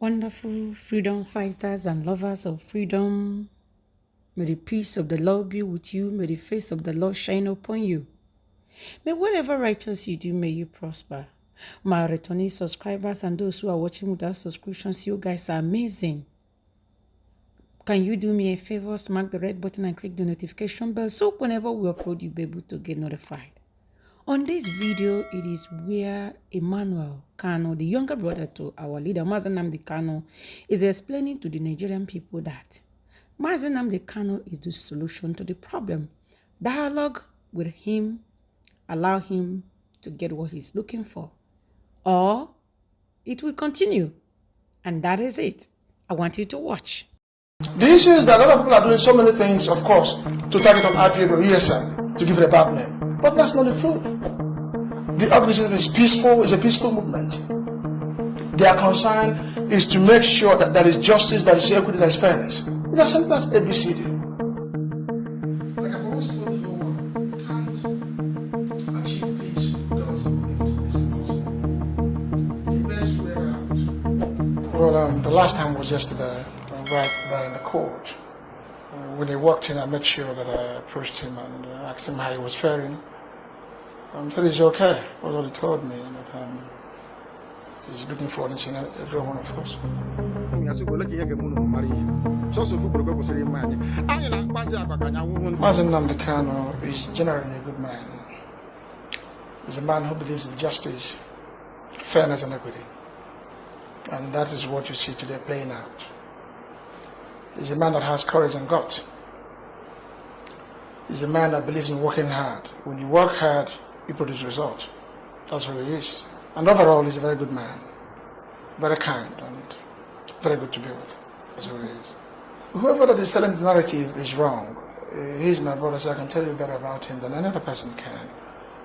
Wonderful freedom fighters and lovers of freedom, may the peace of the Lord be with you. May the face of the Lord shine upon you. May whatever righteous you do, may you prosper. My returning subscribers and those who are watching without subscriptions, you guys are amazing. Can you do me a favor? Smack the red button and click the notification bell so whenever we upload, you'll be able to get notified. On this video, it is where Emmanuel Kanu, the younger brother to our leader, Nnamdi Kanu, is explaining to the Nigerian people that Nnamdi Kanu is the solution to the problem. Dialogue with him, allow him to get what he's looking for. Or it will continue. And that is it. I want you to watch. The issue is that a lot of people are doing so many things, of course, to target on Ipob or ESM, to give it a bad name. But that's not the truth. The organization is peaceful, it's a peaceful movement. Their concern is to make sure that there is justice, there is equity, there is fairness. It's as simple as ABCD. Like I've always told the whole world, you can't achieve peace without unity. It's impossible. The best way out. Well, the last time was yesterday, right in the court. When he walked in, I made sure that I approached him and asked him how he was faring. He said he's okay, was what he told me. That he's looking forward to seeing everyone, of course. Nnamdi Kanu is generally a good man. He's a man who believes in justice, fairness and equity. And that is what you see today playing out. He's a man that has courage and guts. He's a man that believes in working hard. When you work hard, you produce results. That's who he is. And overall, he's a very good man. Very kind and very good to be with. That's who he is. Whoever that is selling the narrative is wrong. He's my brother, so I can tell you better about him than any other person can.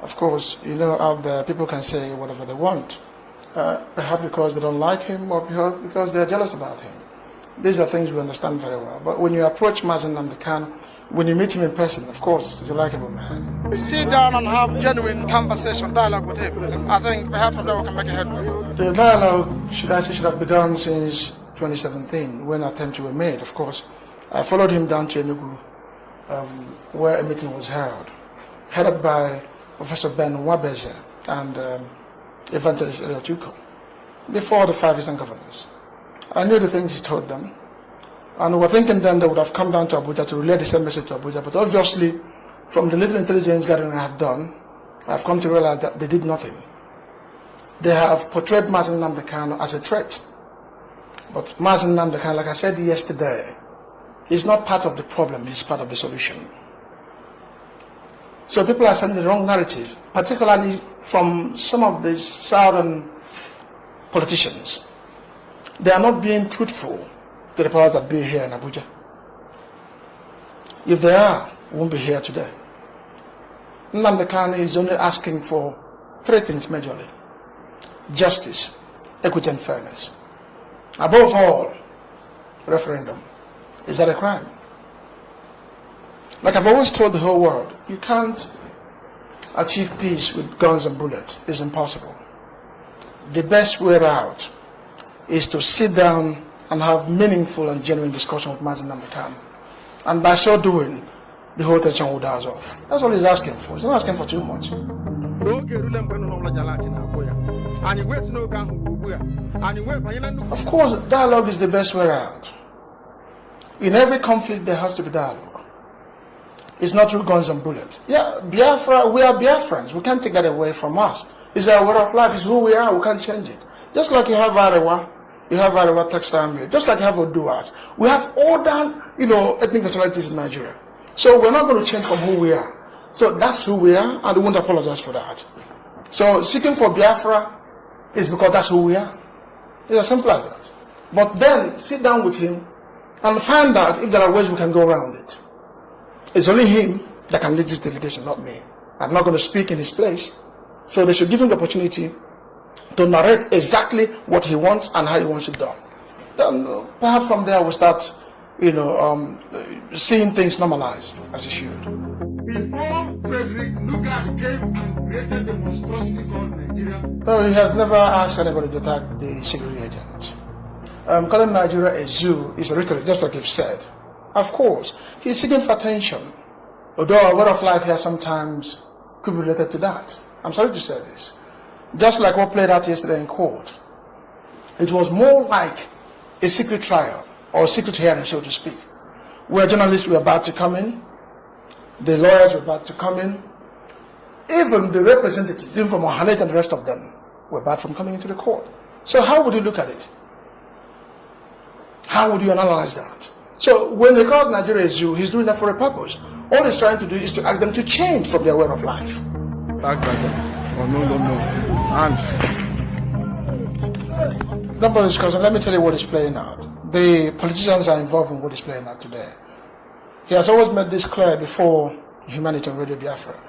Of course, you know, out there, people can say whatever they want. Perhaps because they don't like him or because they're jealous about him. These are things we understand very well. But when you approach Nnamdi Kanu, when you meet him in person, of course, he's a likable man. Sit down and have genuine conversation, dialogue with him. I think perhaps from there we can make a headway. The dialogue, should have begun since 2017, when attempts were made, of course. I followed him down to Enugu, where a meeting was held, headed by Professor Ben Wabeze and Evangelist Elyot, before the 5 Eastern governors. I knew the things he told them, and we were thinking then they would have come down to Abuja to relay the same message to Abuja, but obviously, from the little intelligence gathering I have done, I've come to realize that they did nothing. They have portrayed Nnamdi Kanu as a threat, but Nnamdi Kanu, like I said yesterday, is not part of the problem, he's part of the solution. So people are sending the wrong narrative, particularly from some of the southern politicians. They are not being truthful to the powers that be here in Abuja. If they are, we won't be here today. Nnamdi Kanu is only asking for 3 things majorly: justice, equity and fairness. Above all, referendum. Is that a crime? Like I've always told the whole world, you can't achieve peace with guns and bullets. It's impossible. The best way out is to sit down and have meaningful and genuine discussion with Nnamdi Kanu. And by so doing, the whole tension will douse off. That's all he's asking for. He's not asking for too much. Of course, dialogue is the best way out. In every conflict, there has to be dialogue. It's not through guns and bullets. Yeah, Biafra, we are Biafrans. We can't take that away from us. It's our way of life. It's who we are. We can't change it. Just like you have Arewa, you have Arewa textile mill, just like you have Oduas. We have all that, ethnic nationalities in Nigeria. So we're not going to change from who we are. So that's who we are, and we won't apologize for that. So seeking for Biafra is because that's who we are. It's as simple as that. But then sit down with him and find out if there are ways we can go around it. It's only him that can lead this delegation, not me. I'm not going to speak in his place. So they should give him the opportunity to narrate exactly what he wants and how he wants it done. Then perhaps from there we'll start, seeing things normalized as it should. Before Frederick Lugard came and created the monstrosity called Nigeria. No, he has never asked anybody to attack the security agent. calling Nigeria a zoo is a rhetoric, just like you've said. Of course, he's seeking for attention. Although our way of life here sometimes could be related to that. I'm sorry to say this. Just like what played out yesterday in court. It was more like a secret trial, or a secret hearing, so to speak, where journalists were about to come in, the lawyers were about to come in, even the representatives, even from Ohanes and the rest of them, were barred from coming into the court. So how would you look at it? How would you analyze that? So when they call Nigeria a zoo, he's doing that for a purpose. All he's trying to do is to ask them to change from their way of life. Back present. Oh, no. And Nobody's concerned. Let me tell you what is playing out. The politicians are involved in what is playing out today. He has always made this clear before Humanity on Radio Biafra,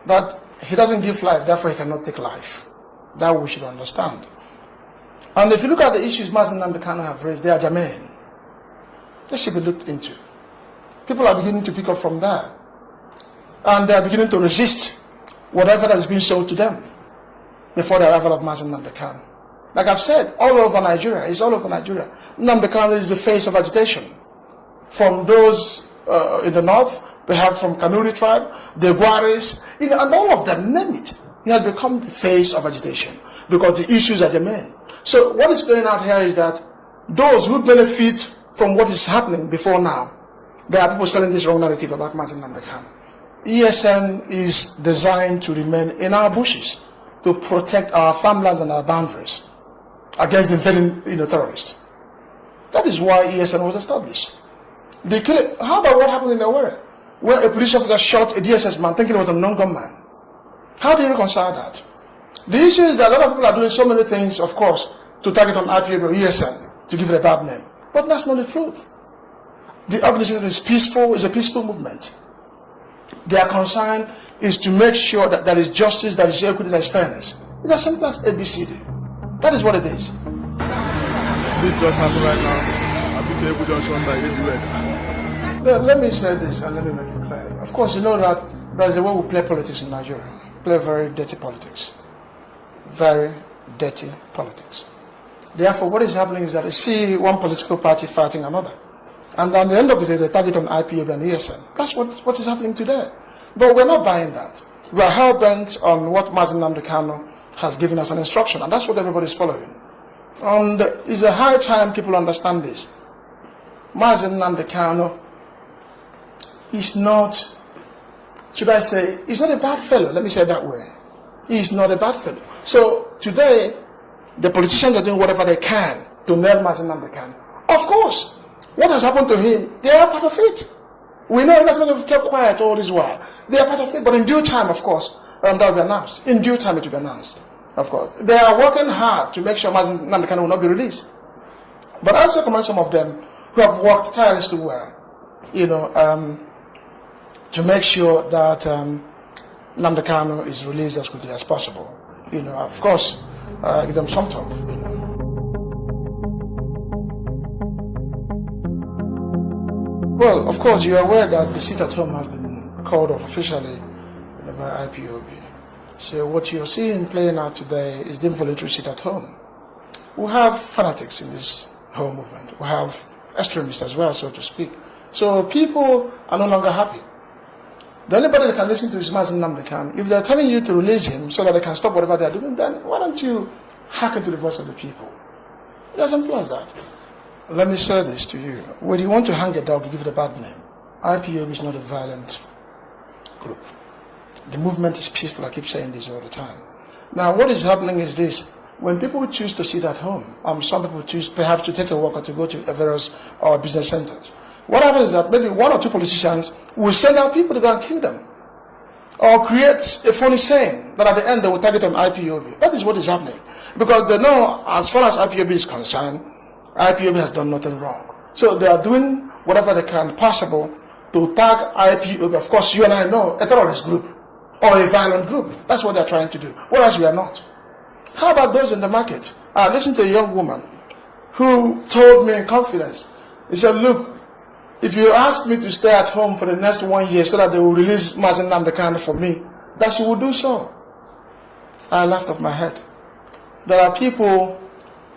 that he doesn't give life, therefore he cannot take life. That we should understand. And if you look at the issues Nnamdi Kanu have raised, they are germane. They should be looked into. People are beginning to pick up from there. And they are beginning to resist whatever that is being sold to them before the arrival of Nnamdi Kanu. Like I've said, all over Nigeria, it's all over Nigeria. Nnamdi Kanu is the face of agitation. From those in the north, perhaps from Kanuri tribe, the Guaris, and all of them, name it. He has become the face of agitation because the issues are germane. So what is playing out here is that those who benefit from what is happening before now, there are people selling this wrong narrative about Nnamdi Kanu. ESN is designed to remain in our bushes to protect our farmlands and our boundaries against the invading terrorists. That is why ESN was established. How about what happened in Owerri, where a police officer shot a DSS man thinking it was a non-gunman? How do you reconcile that? The issue is that a lot of people are doing so many things, of course, to target on IPOB or ESN, to give it a bad name. But that's not the truth. The organization is peaceful, it's a peaceful movement. Their concern is to make sure that there is justice, there is equity, there is fairness. It's as simple as ABCD. That is what it is. this just happened right now. I think the able junction by easy way. Let me say this and let me make it clear. Of course, you know that there's a way we play politics in Nigeria. Play very dirty politics. Very dirty politics. Therefore, what is happening is that you see one political party fighting another. And at the end of the day, they target on IPOB and ESN. That's what is happening today. But we're not buying that. We are hell-bent on what Nnamdi Kanu has given us an instruction, and that's what everybody's following. And it's a high time people understand this. Nnamdi Kanu is not, should I say, he's not a bad fellow. Let me say it that way. He's not a bad fellow. So today, the politicians are doing whatever they can to nail Nnamdi Kanu. Of course, what has happened to him, they are part of it. We know that's why they've kept quiet all this while. They are part of it, but in due time, of course, that will be announced. In due time, it will be announced, of course. They are working hard to make sure Nnamdi Kanu will not be released. But I also commend some of them who have worked tirelessly well, to make sure that Nnamdi Kanu is released as quickly as possible. Of course, give them some talk. Well, of course, you are aware that the seat at home has been called off officially by IPOB. So what you're seeing playing out today is the involuntary seat at home. We have fanatics in this whole movement. We have extremists as well, so to speak. So people are no longer happy. The only body that can listen to is Nnamdi Kanu. If they're telling you to release him so that they can stop whatever they're doing, then why don't you hearken to the voice of the people? It's as simple as that. Let me say this to you. When you want to hang a dog, you give it a bad name. IPOB is not a violent group. The movement is peaceful. I keep saying this all the time. Now, what is happening is this. When people choose to sit at home, some people choose perhaps to take a walk or to go to various business centers. What happens is that maybe one or two politicians will send out people to go and kill them. Or create a funny saying that at the end they will target on IPOB. That is what is happening. Because they know, as far as IPOB is concerned, IPOB has done nothing wrong. So they are doing whatever they can possible to tag IPOB. Of course, you and I know a terrorist group or a violent group. That's what they're trying to do. Whereas we are not. How about those in the market? I listened to a young woman who told me in confidence. He said, look, if you ask me to stay at home for the next 1 year so that they will release Nnamdi Kanu for me, that she will do so. I laughed off my head. There are people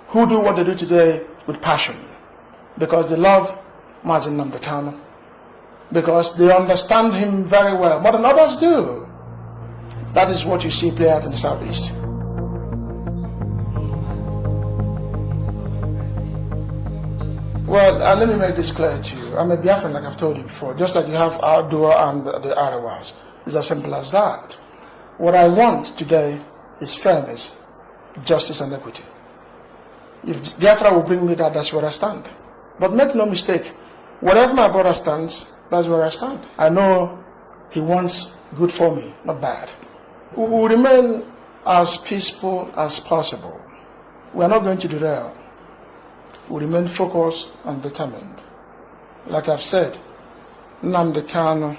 who do what they do today with passion, because they love Nnamdi Kanu, because they understand him very well, more than others do. That is what you see play out in the Southeast. Well, let me make this clear to you. I'm a Biafran, like I've told you before, just like you have Ardua and the Arawas. It's as simple as that. What I want today is fairness, justice, and equity. If Biafra will bring me that, that's where I stand. But make no mistake, wherever my brother stands, that's where I stand. I know he wants good for me, not bad. We will remain as peaceful as possible. We are not going to derail. We remain focused and determined. Like I've said, Nnamdi Kanu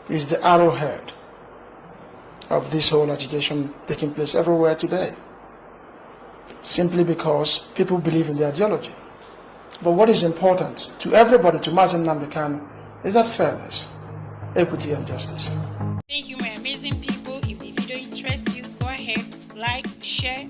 is the arrowhead of this whole agitation taking place everywhere today, simply because people believe in the ideology. But what is important to everybody, to Nnamdi Kanu, is that fairness, equity, and justice. Thank you, my amazing people. If the video interests you, go ahead, like, share,